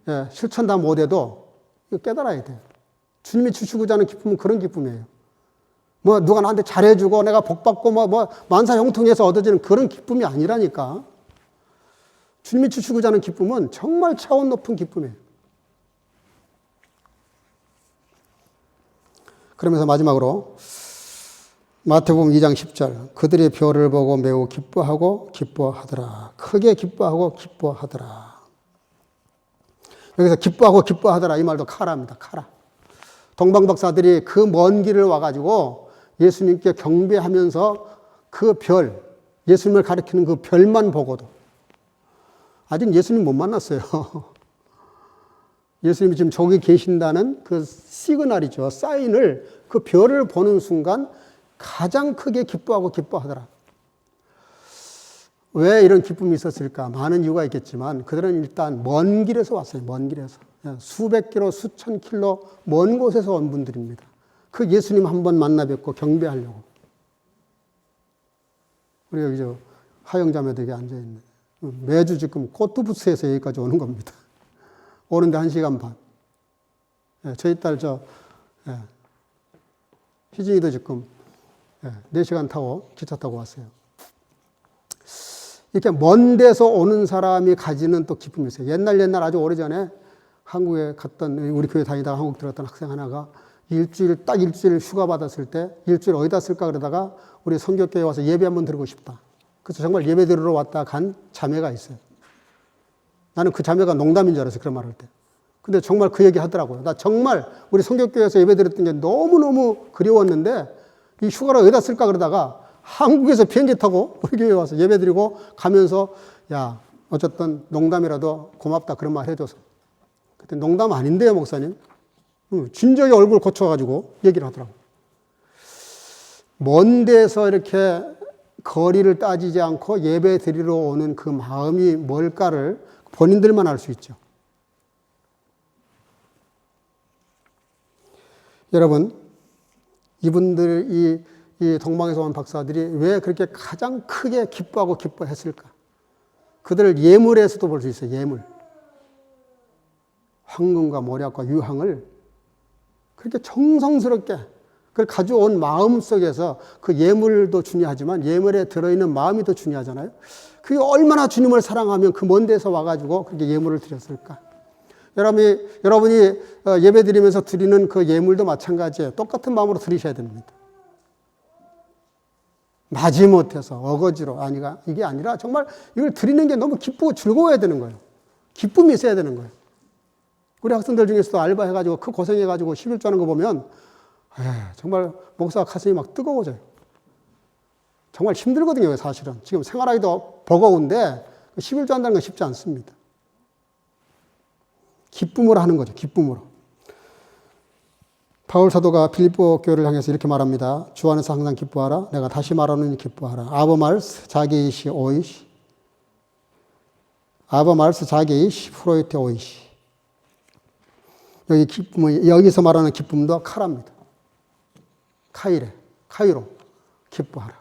예, 실천 다 못해도 이거 깨달아야 돼요. 주님이 주시고자 하는 기쁨은 그런 기쁨이에요. 뭐 누가 나한테 잘해주고 내가 복받고 뭐 만사형통해서 얻어지는 그런 기쁨이 아니라니까. 주님이 주시고자 하는 기쁨은 정말 차원 높은 기쁨이에요. 그러면서 마지막으로 마태복음 2장 10절 그들이 별을 보고 매우 기뻐하고 기뻐하더라. 크게 기뻐하고 기뻐하더라. 여기서 기뻐하고 기뻐하더라 이 말도 카라입니다. 카라. 동방박사들이 그 먼 길을 와가지고 예수님께 경배하면서 그 별, 예수님을 가리키는 그 별만 보고도 아직 예수님 못 만났어요. 예수님이 지금 저기 계신다는 그 시그널이죠. 사인을 그 별을 보는 순간 가장 크게 기뻐하고 기뻐하더라. 왜 이런 기쁨이 있었을까? 많은 이유가 있겠지만 그들은 일단 먼 길에서 왔어요. 먼 길에서. 수백 킬로, 수천 킬로 먼 곳에서 온 분들입니다. 그 예수님 한번 만나 뵙고 경배하려고. 우리 여기 저 하영자매들이 앉아있네. 매주 지금 코트부스에서 여기까지 오는 겁니다. 오는데 1시간 반. 저희 딸 희진이도 지금 4시간 타고 기차 타고 왔어요. 이렇게 먼 데서 오는 사람이 가지는 또 기쁨이 있어요. 옛날 아주 오래전에 한국에 갔던 우리 교회 다니다가 한국 들어갔던 학생 하나가 일주일 휴가 받았을 때 일주일 어디다 쓸까 그러다가 우리 선교교회 와서 예배 한번 드리고 싶다. 그래서 정말 예배 드리러 왔다 간 자매가 있어요. 나는 그 자매가 농담인 줄 알았어요. 그런 말 할 때. 근데 정말 그 얘기 하더라고요. 나 정말 우리 선교교회에서 예배 드렸던 게 너무너무 그리웠는데 이 휴가를 어디다 쓸까 그러다가 한국에서 비행기 타고 우리 교회 와서 예배 드리고 가면서 야 어쨌든 농담이라도 고맙다 그런 말 해줘서. 그때 농담 아닌데요 목사님. 진작에 얼굴 고쳐가지고 얘기를 하더라고요. 먼 데서 이렇게 거리를 따지지 않고 예배 드리러 오는 그 마음이 뭘까를 본인들만 알 수 있죠. 여러분, 이분들, 이 동방에서 온 박사들이 왜 그렇게 가장 크게 기뻐하고 기뻐했을까? 그들을 예물에서도 볼 수 있어요, 예물. 황금과 모략과 유황을 그렇게 정성스럽게 그걸 가져온 마음 속에서 그 예물도 중요하지만 예물에 들어있는 마음이 더 중요하잖아요. 그게 얼마나 주님을 사랑하면 그 먼 데서 와가지고 그렇게 예물을 드렸을까? 여러분이 예배 드리면서 드리는 그 예물도 마찬가지예요. 똑같은 마음으로 드리셔야 됩니다. 마지못해서 어거지로 이게 아니라 정말 이걸 드리는 게 너무 기쁘고 즐거워야 되는 거예요. 기쁨이 있어야 되는 거예요. 우리 학생들 중에서도 알바해가지고 그 고생해가지고 11조 하는 거 보면 정말 목사 가슴이 막 뜨거워져요. 정말 힘들거든요, 사실은. 지금 생활하기도 버거운데 11조 한다는 건 쉽지 않습니다. 기쁨으로 하는 거죠, 기쁨으로. 바울 사도가 필립보 교회를 향해서 이렇게 말합니다. 주 안에서 항상 기뻐하라. 내가 다시 말하노니 기뻐하라. 아버말스 자게이시 오이시. 아버말스 자게이시 프로이테 오이시. 여기서 말하는 기쁨도 카라입니다. 카이로 기뻐하라.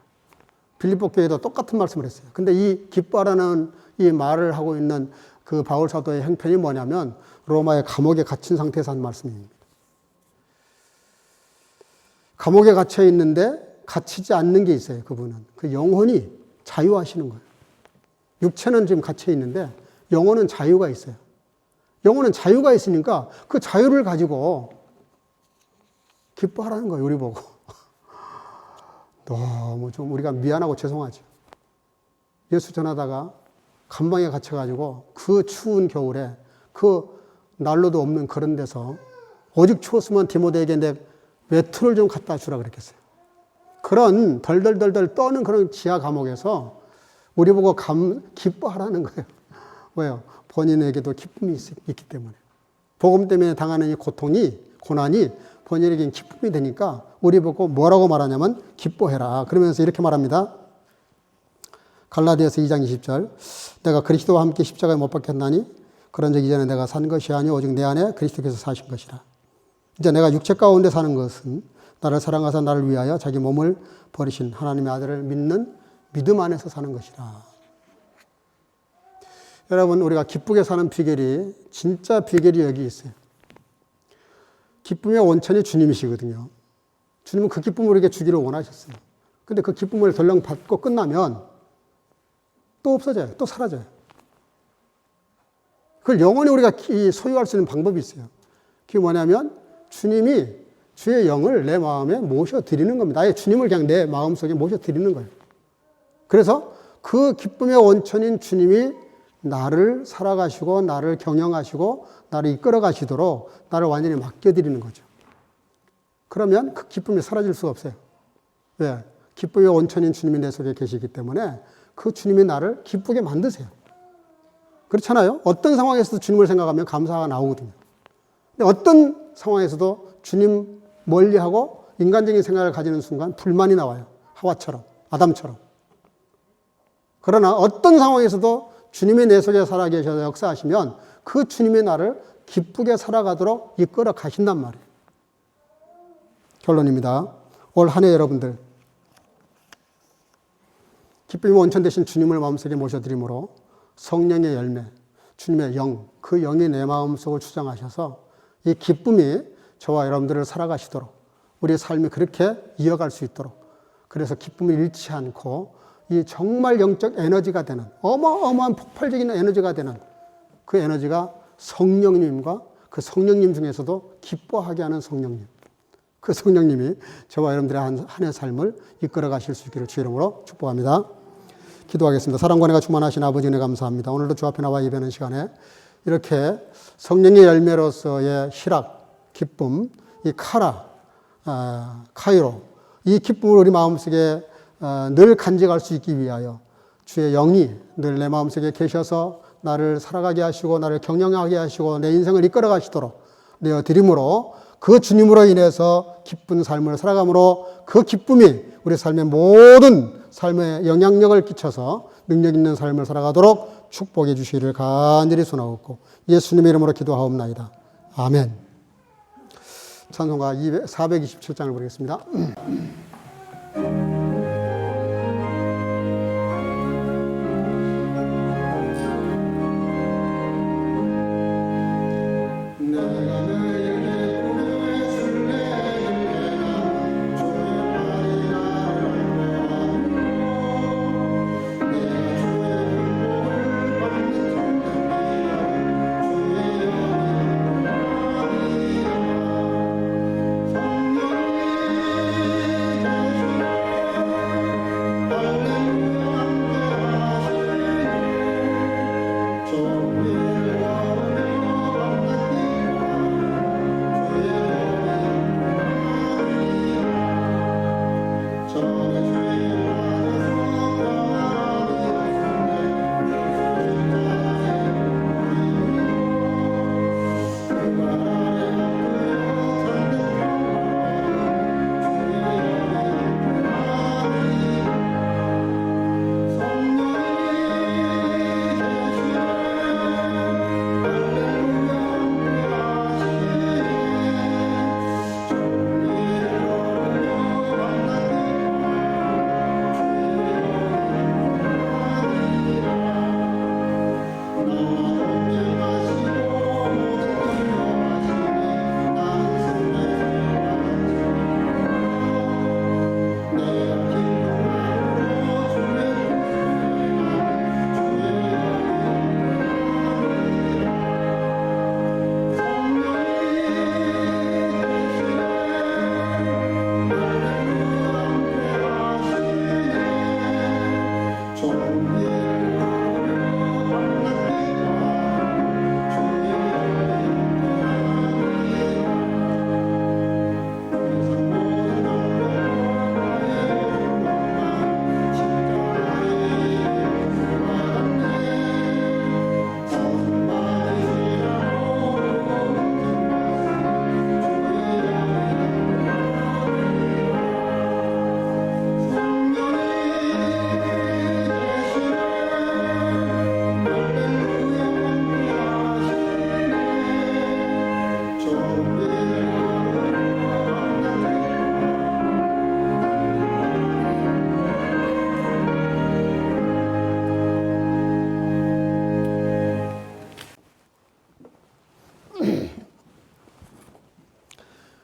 빌립보 교회도 똑같은 말씀을 했어요. 근데 이 기뻐하라는 이 말을 하고 있는 그 바울 사도의 형편이 뭐냐면 로마의 감옥에 갇힌 상태에서 한 말씀입니다. 감옥에 갇혀 있는데 갇히지 않는 게 있어요. 그분은. 그 영혼이 자유하시는 거예요. 육체는 지금 갇혀 있는데 영혼은 자유가 있어요. 영혼은 자유가 있으니까 그 자유를 가지고 기뻐하라는 거예요. 우리 보고. 너무 좀 우리가 미안하고 죄송하죠. 예수 전하다가 감방에 갇혀가지고 그 추운 겨울에 그 난로도 없는 그런 데서 오직 추웠으면 디모데에게 내 외투를 좀 갖다 주라 그랬겠어요. 그런 덜덜덜덜 떠는 그런 지하 감옥에서 우리 보고 기뻐하라는 거예요. 왜요? 본인에게도 기쁨이 있기 때문에. 복음 때문에 당하는 이 고난이 본인에게는 기쁨이 되니까 우리 보고 뭐라고 말하냐면 기뻐해라. 그러면서 이렇게 말합니다. 갈라디아서 2장 20절. 내가 그리스도와 함께 십자가에 못 박혔나니 그런 적 이전에 내가 산 것이 아니오 오직 내 안에 그리스도께서 사신 것이라. 이제 내가 육체 가운데 사는 것은 나를 사랑하사 나를 위하여 자기 몸을 버리신 하나님의 아들을 믿는 믿음 안에서 사는 것이라. 여러분, 우리가 기쁘게 사는 비결이, 진짜 비결이 여기 있어요. 기쁨의 원천이 주님이시거든요. 주님은 그 기쁨을 우리에게 주기를 원하셨어요. 근데 그 기쁨을 덜렁 받고 끝나면 또 없어져요. 또 사라져요. 그걸 영원히 우리가 소유할 수 있는 방법이 있어요. 그게 뭐냐면 주님이 주의 영을 내 마음에 모셔드리는 겁니다. 아예 주님을 그냥 내 마음속에 모셔드리는 거예요. 그래서 그 기쁨의 원천인 주님이 나를 살아가시고 나를 경영하시고 나를 이끌어 가시도록 나를 완전히 맡겨드리는 거죠. 그러면 그 기쁨이 사라질 수가 없어요. 왜? 기쁨의 원천인 주님이 내 속에 계시기 때문에 그 주님이 나를 기쁘게 만드세요. 그렇잖아요? 어떤 상황에서도 주님을 생각하면 감사가 나오거든요. 근데 어떤 상황에서도 주님 멀리하고 인간적인 생각을 가지는 순간 불만이 나와요. 하와처럼, 아담처럼. 그러나 어떤 상황에서도 주님이 내 속에 살아계셔서 역사하시면 그 주님이 나를 기쁘게 살아가도록 이끌어 가신단 말이에요. 결론입니다. 올 한 해 여러분들 기쁨의 원천 되신 주님을 마음속에 모셔드림으로 성령의 열매, 주님의 영, 그 영이 내 마음속을 주장하셔서 이 기쁨이 저와 여러분들을 살아가시도록 우리의 삶이 그렇게 이어갈 수 있도록 그래서 기쁨을 잃지 않고 이 정말 영적 에너지가 되는 어마어마한 폭발적인 에너지가 되는 그 에너지가 성령님과 그 성령님 중에서도 기뻐하게 하는 성령님. 그 성령님이 저와 여러분들의 한 해 삶을 이끌어 가실 수 있기를 주 이름으로 축복합니다. 기도하겠습니다. 사랑과 은혜가 충만하신 아버지 은혜 감사합니다. 오늘도 주 앞에 나와 예배하는 시간에 이렇게 성령의 열매로서의 희락, 기쁨, 이 카이로 이 기쁨을 우리 마음속에 늘 간직할 수 있기 위하여 주의 영이 늘 내 마음속에 계셔서 나를 살아가게 하시고 나를 경영하게 하시고 내 인생을 이끌어 가시도록 내어드림으로 그 주님으로 인해서 기쁜 삶을 살아감으로 그 기쁨이 우리 삶의 모든 삶에 영향력을 끼쳐서 능력 있는 삶을 살아가도록 축복해 주시기를 간절히 소원하옵고 예수님의 이름으로 기도하옵나이다. 아멘. 찬송가 427장을 부르겠습니다.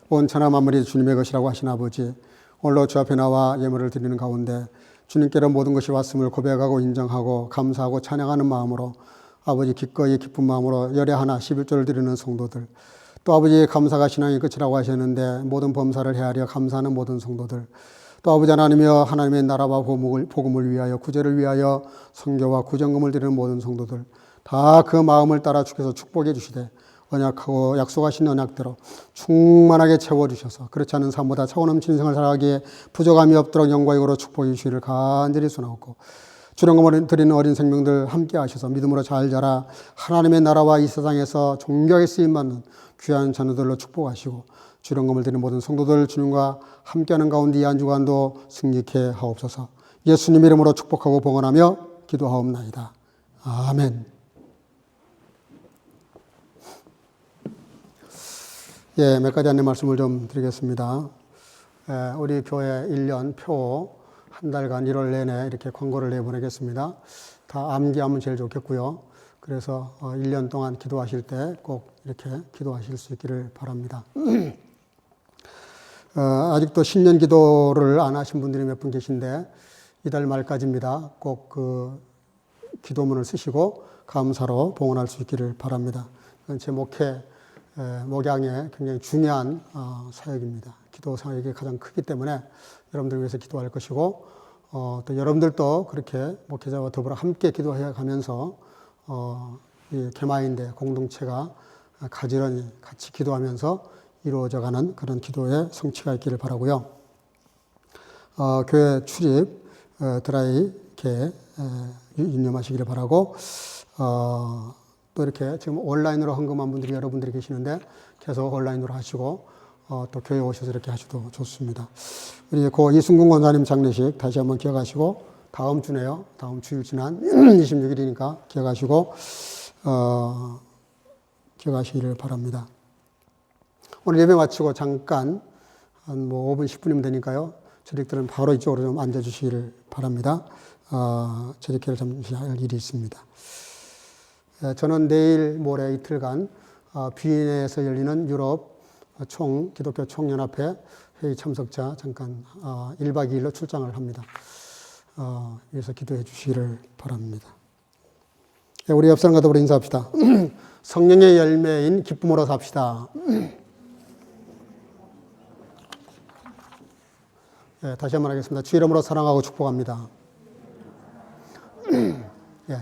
온 천하 만물이 주님의 것이라고 하신 아버지, 오늘로 주 앞에 나와 예물을 드리는 가운데 주님께로 모든 것이 왔음을 고백하고 인정하고 감사하고 찬양하는 마음으로 아버지 기꺼이 기쁜 마음으로 열애 하나 11조를 드리는 성도들, 또 아버지 감사가 신앙의 끝이라고 하셨는데 모든 범사를 헤아려 감사하는 모든 성도들, 또 아버지 하나님이여 하나님의 나라와 복음을 위하여 구제를 위하여 선교와 구정금을 드리는 모든 성도들 다 그 마음을 따라 주께서 축복해 주시되 언약하고 약속하신 언약대로 충만하게 채워주셔서 그렇지 않은 삶보다 차고 넘치는 생을 살아가기에 부족함이 없도록 영광으로 축복해 주시기를 간절히 소나옵고, 주령금을 드리는 어린 생명들 함께 하셔서 믿음으로 잘 자라 하나님의 나라와 이 세상에서 존귀하게 쓰임받는 귀한 자녀들로 축복하시고, 주령금을 드리는 모든 성도들 주님과 함께하는 가운데 이 한 주간도 승리케 하옵소서. 예수님 이름으로 축복하고 봉헌하며 기도하옵나이다. 아멘. 예, 몇 가지 안내 말씀을 좀 드리겠습니다. 우리 교회 1년 표 한 달간 1월 내내 이렇게 광고를 내보내겠습니다. 다 암기하면 제일 좋겠고요. 그래서 1년 동안 기도하실 때 꼭 이렇게 기도하실 수 있기를 바랍니다. 아직도 신년 기도를 안 하신 분들이 몇 분 계신데 이달 말까지입니다. 꼭 그 기도문을 쓰시고 감사로 봉헌할 수 있기를 바랍니다. 이건 제 목양에 굉장히 중요한 사역입니다. 기도 사역이 가장 크기 때문에 여러분들 위해서 기도할 것이고, 또 여러분들도 그렇게 목회자와 더불어 함께 기도해 가면서 이 개마인대 공동체가 가지런히 같이 기도하면서 이루어져가는 그런 기도의 성취가 있기를 바라고요. 교회 출입 드라이 이렇게 유념하시기를 바라고, 또 이렇게 지금 온라인으로 헌금한 분들이 여러분들이 계시는데 계속 온라인으로 하시고, 또 교회 오셔서 이렇게 하셔도 좋습니다. 우리 고 이순근 권사님 장례식 다시 한번 기억하시고, 다음 주네요. 다음 주일 지난 26일이니까 기억하시고, 기억하시기를 바랍니다. 오늘 예배 마치고 잠깐 한 5분, 10분이면 되니까요. 저녁들은 바로 이쪽으로 좀 앉아주시기를 바랍니다. 저녁회를 잠시 할 일이 있습니다. 저는 내일 모레 이틀간 비엔에서 열리는 유럽 기독교 총연합회 회의 참석자 잠깐 1박 2일로 출장을 합니다. 위해서 기도해 주시기를 바랍니다. 우리 옆 사람과 더불어 인사합시다. 성령의 열매인 기쁨으로 삽시다. 다시 한번 하겠습니다. 주 이름으로 사랑하고 축복합니다. 예.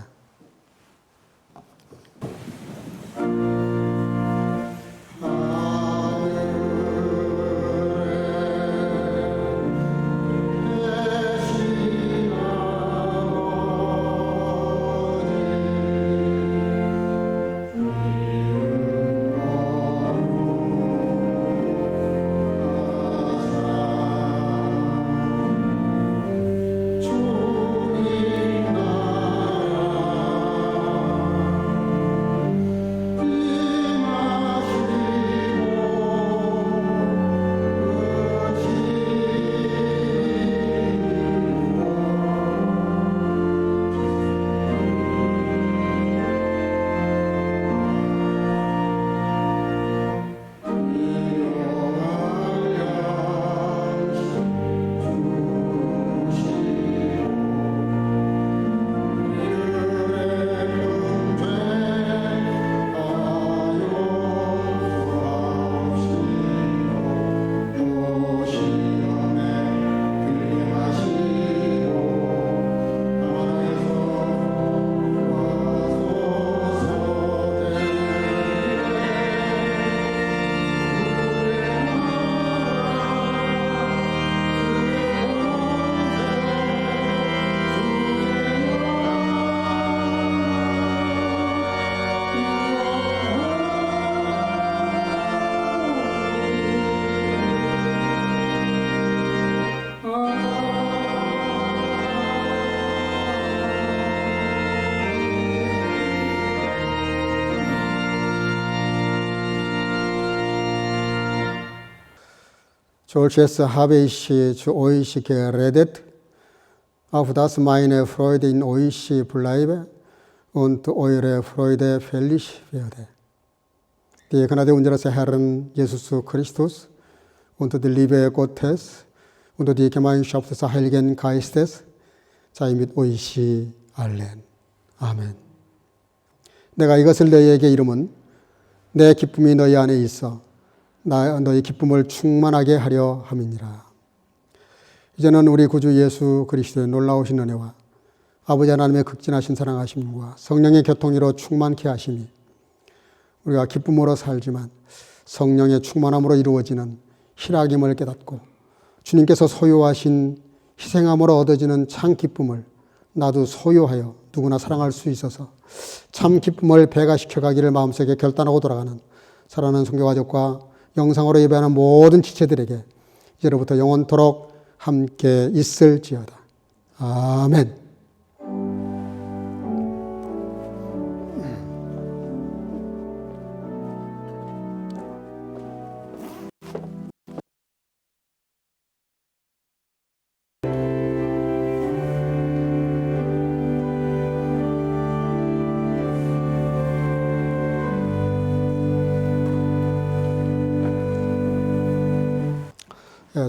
George S. Habe zu euch geredet, auf das meine Freude in euch bleibe und eure Freude völlig werde. Die Gnade unseres Herrn Jesus Christus, unto die Liebe Gottes und die Gemeinschaft des Heiligen Geistes sei mit euch allen. 아멘. 내가 이것을 너희에게 이름은 내 기쁨이 너희 안에 있어 너희 기쁨을 충만하게 하려 함이니라. 이제는 우리 구주 예수 그리스도의 놀라우신 은혜와 아버지 하나님의 극진하신 사랑하심과 성령의 교통이로 충만케 하심이 우리가 기쁨으로 살지만 성령의 충만함으로 이루어지는 희락임을 깨닫고 주님께서 소유하신 희생함으로 얻어지는 참 기쁨을 나도 소유하여 누구나 사랑할 수 있어서 참 기쁨을 배가시켜 가기를 마음속에 결단하고 돌아가는 사랑하는 선교가족과 영상으로 예배하는 모든 지체들에게 이제로부터 영원토록 함께 있을지어다. 아멘.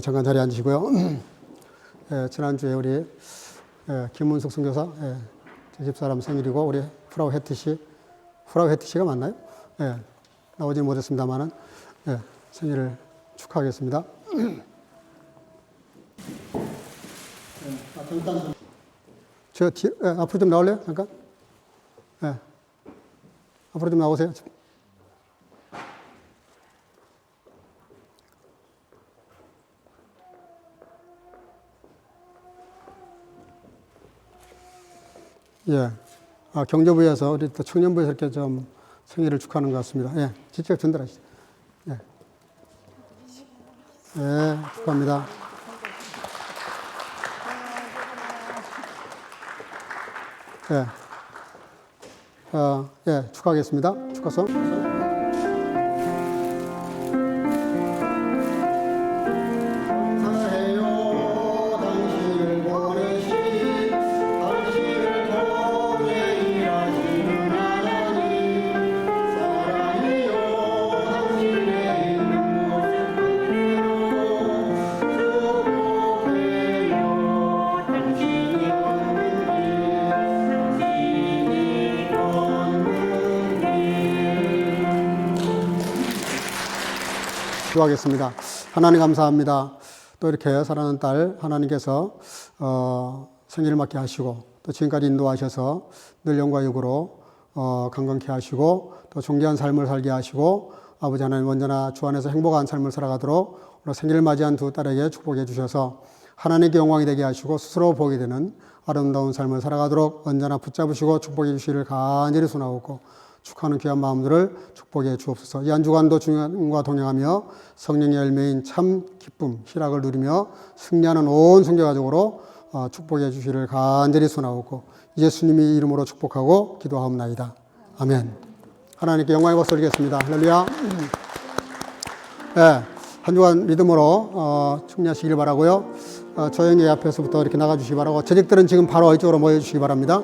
잠깐 자리에 앉으시고요. 지난주에 우리 김문숙 선교사 제 집사람 생일이고 우리 프라우 헤트시가 맞나요? 나오지 못했습니다만은 생일을 축하하겠습니다. 잠깐 앞으로 좀 나올래요? 잠깐. 앞으로 좀 나오세요. 경제부에서 우리 또 청년부에서 이렇게 좀 생일을 축하하는 것 같습니다. 직접 전달하시죠. 축하합니다. 축하하겠습니다. 축하송. 기도하겠습니다. 하나님 감사합니다. 또 이렇게 사랑하는 딸 하나님께서 생일을 맞게 하시고 또 지금까지 인도하셔서 늘 영과 육으로 강건케 하시고 또 존귀한 삶을 살게 하시고 아버지 하나님 언제나 주 안에서 행복한 삶을 살아가도록 오늘 생일을 맞이한 두 딸에게 축복해 주셔서 하나님께 영광이 되게 하시고 스스로 보게 되는 아름다운 삶을 살아가도록 언제나 붙잡으시고 축복해 주시기를 간절히 소원하고 축하하는 귀한 마음들을 축복해 주옵소서. 이 한 주간도 주님과 동행하며 성령의 열매인 참 기쁨, 희락을 누리며 승리하는 온 성교가족으로 축복해 주시기를 간절히 소원하고 예수님의 이름으로 축복하고 기도하옵나이다. 아멘. 하나님께 영광의 박수 드리겠습니다. 할렐루야. 한 주간 믿음으로 승리하시길 바라고요. 조용히 앞에서부터 이렇게 나가주시기 바라고 재직들은 지금 바로 이쪽으로 모여주시기 바랍니다.